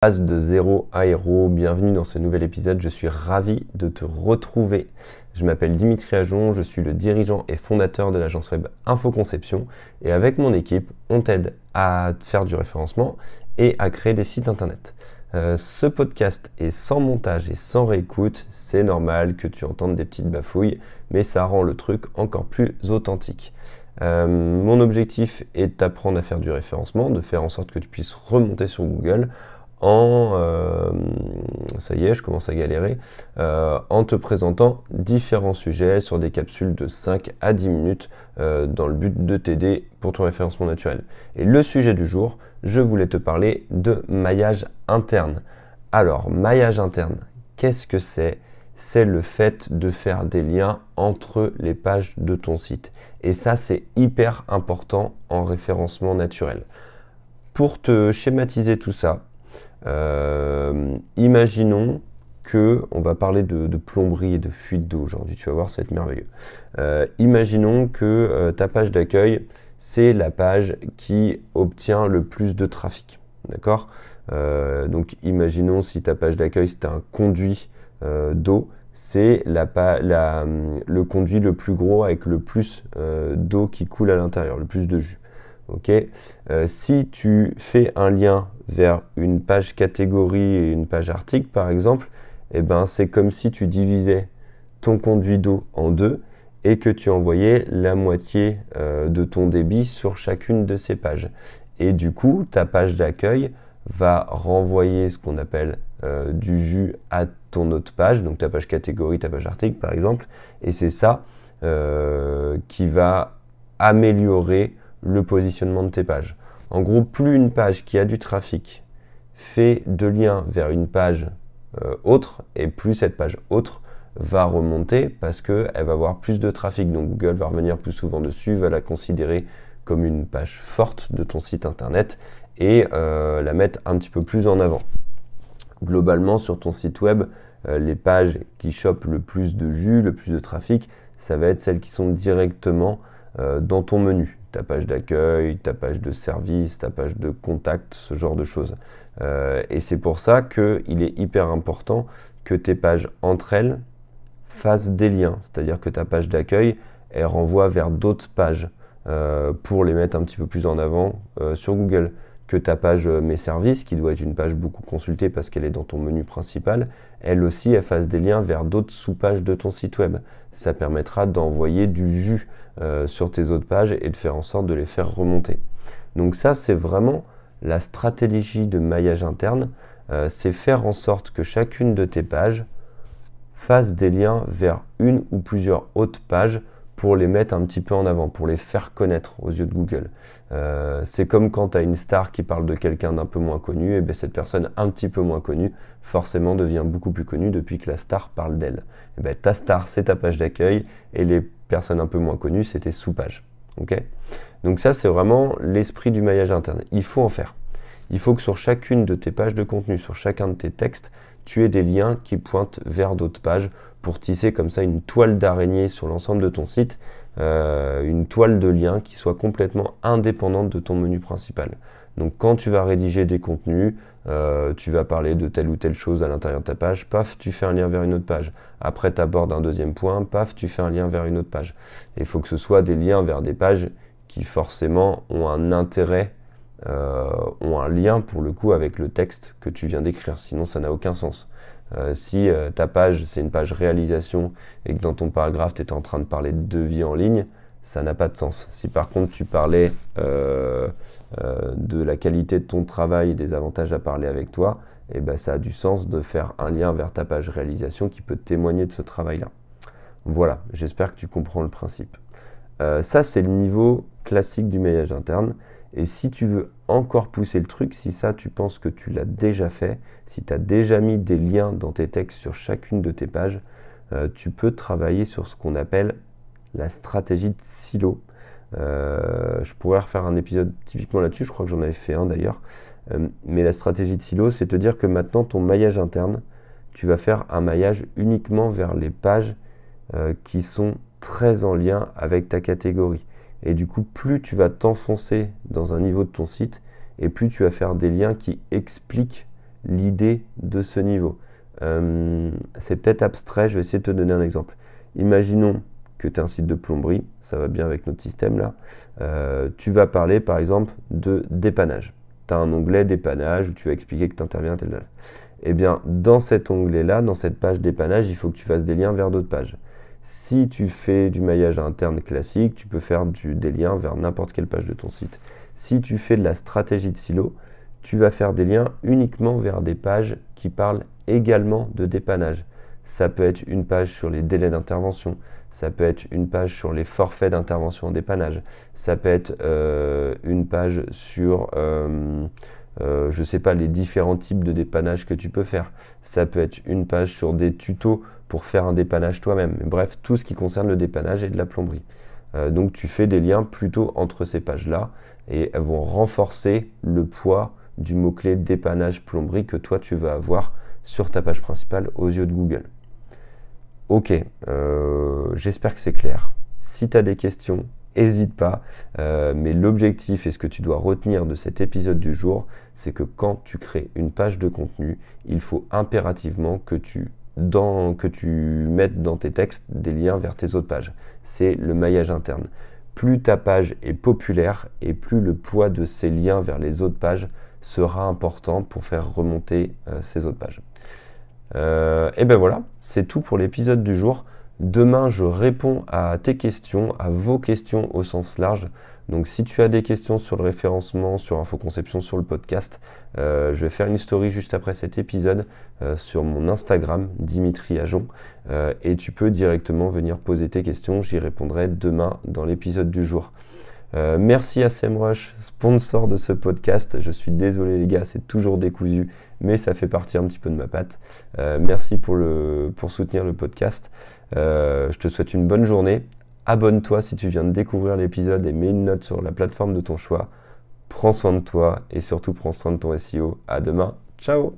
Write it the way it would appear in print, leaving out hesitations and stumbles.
Passe de zéro à héros, bienvenue dans ce nouvel épisode, je suis ravi de te retrouver. Je m'appelle Dimitri Ajon, je suis le dirigeant et fondateur de l'agence web Infoconception et avec mon équipe, on t'aide à faire du référencement et à créer des sites internet. Ce podcast est sans montage et sans réécoute, c'est normal que tu entendes des petites bafouilles, mais ça rend le truc encore plus authentique. Mon objectif est de t'apprendre à faire du référencement, de faire en sorte que tu puisses remonter sur Google ça y est, je commence à galérer, en te présentant différents sujets sur des capsules de 5 à 10 minutes dans le but de t'aider pour ton référencement naturel. Et le sujet du jour, je voulais te parler de maillage interne. Alors, maillage interne, qu'est-ce que c'est ? C'est le fait de faire des liens entre les pages de ton site. Et ça, c'est hyper important en référencement naturel. Pour te schématiser tout ça, imaginons que, on va parler de plomberie et de fuite d'eau aujourd'hui, tu vas voir, ça va être merveilleux. Imaginons que ta page d'accueil, c'est la page qui obtient le plus de trafic, d'accord ? Donc imaginons si ta page d'accueil c'est un conduit d'eau, c'est le conduit le plus gros avec le plus d'eau qui coule à l'intérieur, le plus de jus. Okay. Si tu fais un lien vers une page catégorie et une page article par exemple, eh ben, c'est comme si tu divisais ton conduit d'eau en deux et que tu envoyais la moitié de ton débit sur chacune de ces pages. Et du coup, ta page d'accueil va renvoyer ce qu'on appelle du jus à ton autre page, donc ta page catégorie, ta page article par exemple, et c'est ça qui va améliorer le positionnement de tes pages. En gros, plus une page qui a du trafic fait de liens vers une page autre, et plus cette page autre va remonter parce qu'elle va avoir plus de trafic. Donc Google va revenir plus souvent dessus, va la considérer comme une page forte de ton site internet et la mettre un petit peu plus en avant. Globalement, sur ton site web, les pages qui chopent le plus de jus, le plus de trafic, ça va être celles qui sont directement dans ton menu. Ta page d'accueil, ta page de service, ta page de contact, ce genre de choses. Et c'est pour ça qu'il est hyper important que tes pages entre elles fassent des liens. C'est-à-dire que ta page d'accueil, elle renvoie vers d'autres pages pour les mettre un petit peu plus en avant sur Google. Que ta page Mes services, qui doit être une page beaucoup consultée parce qu'elle est dans ton menu principal, elle aussi, elle fasse des liens vers d'autres sous-pages de ton site web. Ça permettra d'envoyer du jus sur tes autres pages et de faire en sorte de les faire remonter. Donc ça, c'est vraiment la stratégie de maillage interne. C'est faire en sorte que chacune de tes pages fasse des liens vers une ou plusieurs autres pages pour les mettre un petit peu en avant, pour les faire connaître aux yeux de Google. C'est comme quand tu as une star qui parle de quelqu'un d'un peu moins connu, et bien cette personne un petit peu moins connue, forcément devient beaucoup plus connue depuis que la star parle d'elle. Et bien, ta star, c'est ta page d'accueil, et les personnes un peu moins connues, c'est tes sous-pages. Okay. Donc ça, c'est vraiment l'esprit du maillage interne. Il faut en faire. Il faut que sur chacune de tes pages de contenu, sur chacun de tes textes, tu aies des liens qui pointent vers d'autres pages pour tisser comme ça une toile d'araignée sur l'ensemble de ton site, une toile de liens qui soit complètement indépendante de ton menu principal. Donc quand tu vas rédiger des contenus, tu vas parler de telle ou telle chose à l'intérieur de ta page, paf, tu fais un lien vers une autre page. Après, tu abordes un deuxième point, paf, tu fais un lien vers une autre page. Il faut que ce soit des liens vers des pages qui forcément ont un intérêt, ont un lien pour le coup avec le texte que tu viens d'écrire, sinon ça n'a aucun sens. Si ta page c'est une page réalisation et que dans ton paragraphe tu étais en train de parler de devis en ligne, ça n'a pas de sens. Si par contre tu parlais de la qualité de ton travail et des avantages à parler avec toi, et ben ça a du sens de faire un lien vers ta page réalisation qui peut témoigner de ce travail-là. Voilà, j'espère que tu comprends le principe. Ça c'est le niveau classique du maillage interne. Et si tu veux encore pousser le truc, si ça tu penses que tu l'as déjà fait, si tu as déjà mis des liens dans tes textes sur chacune de tes pages, tu peux travailler sur ce qu'on appelle la stratégie de silo. Je pourrais refaire un épisode typiquement là-dessus, je crois que j'en avais fait un d'ailleurs. Mais la stratégie de silo, c'est te dire que maintenant ton maillage interne, tu vas faire un maillage uniquement vers les pages qui sont très en lien avec ta catégorie. Et du coup, plus tu vas t'enfoncer dans un niveau de ton site, et plus tu vas faire des liens qui expliquent l'idée de ce niveau. C'est peut-être abstrait, je vais essayer de te donner un exemple. Imaginons que tu as un site de plomberie, ça va bien avec notre système là. Tu vas parler par exemple de dépannage. Tu as un onglet dépannage où tu vas expliquer que tu interviens tel âge. Eh bien, dans cet onglet-là, dans cette page dépannage, il faut que tu fasses des liens vers d'autres pages. Si tu fais du maillage interne classique, tu peux faire des liens vers n'importe quelle page de ton site. Si tu fais de la stratégie de silo, tu vas faire des liens uniquement vers des pages qui parlent également de dépannage. Ça peut être une page sur les délais d'intervention, ça peut être une page sur les forfaits d'intervention en dépannage, ça peut être une page sur, je ne sais pas, les différents types de dépannage que tu peux faire. Ça peut être une page sur des tutos pour faire un dépannage toi-même. Bref, tout ce qui concerne le dépannage et de la plomberie. Donc tu fais des liens plutôt entre ces pages-là et elles vont renforcer le poids du mot-clé dépannage plomberie que toi tu vas avoir sur ta page principale aux yeux de Google. Ok, j'espère que c'est clair. Si tu as des questions, n'hésite pas. Mais l'objectif et ce que tu dois retenir de cet épisode du jour, c'est que quand tu crées une page de contenu, il faut impérativement que tu mettes dans tes textes des liens vers tes autres pages. C'est le maillage interne. Plus ta page est populaire et plus le poids de ces liens vers les autres pages sera important pour faire remonter ces autres pages. Et ben voilà, c'est tout pour l'épisode du jour. Demain, je réponds à tes questions, à vos questions au sens large. Donc si tu as des questions sur le référencement, sur Infoconception, sur le podcast, je vais faire une story juste après cet épisode sur mon Instagram, Dimitri Ajon, et tu peux directement venir poser tes questions. J'y répondrai demain dans l'épisode du jour. Merci à SEMrush, sponsor de ce podcast. Je suis désolé les gars, c'est toujours décousu, mais ça fait partie un petit peu de ma patte. Merci pour soutenir le podcast. Je te souhaite une bonne journée. Abonne-toi si tu viens de découvrir l'épisode et mets une note sur la plateforme de ton choix. Prends soin de toi et surtout prends soin de ton SEO. À demain. Ciao!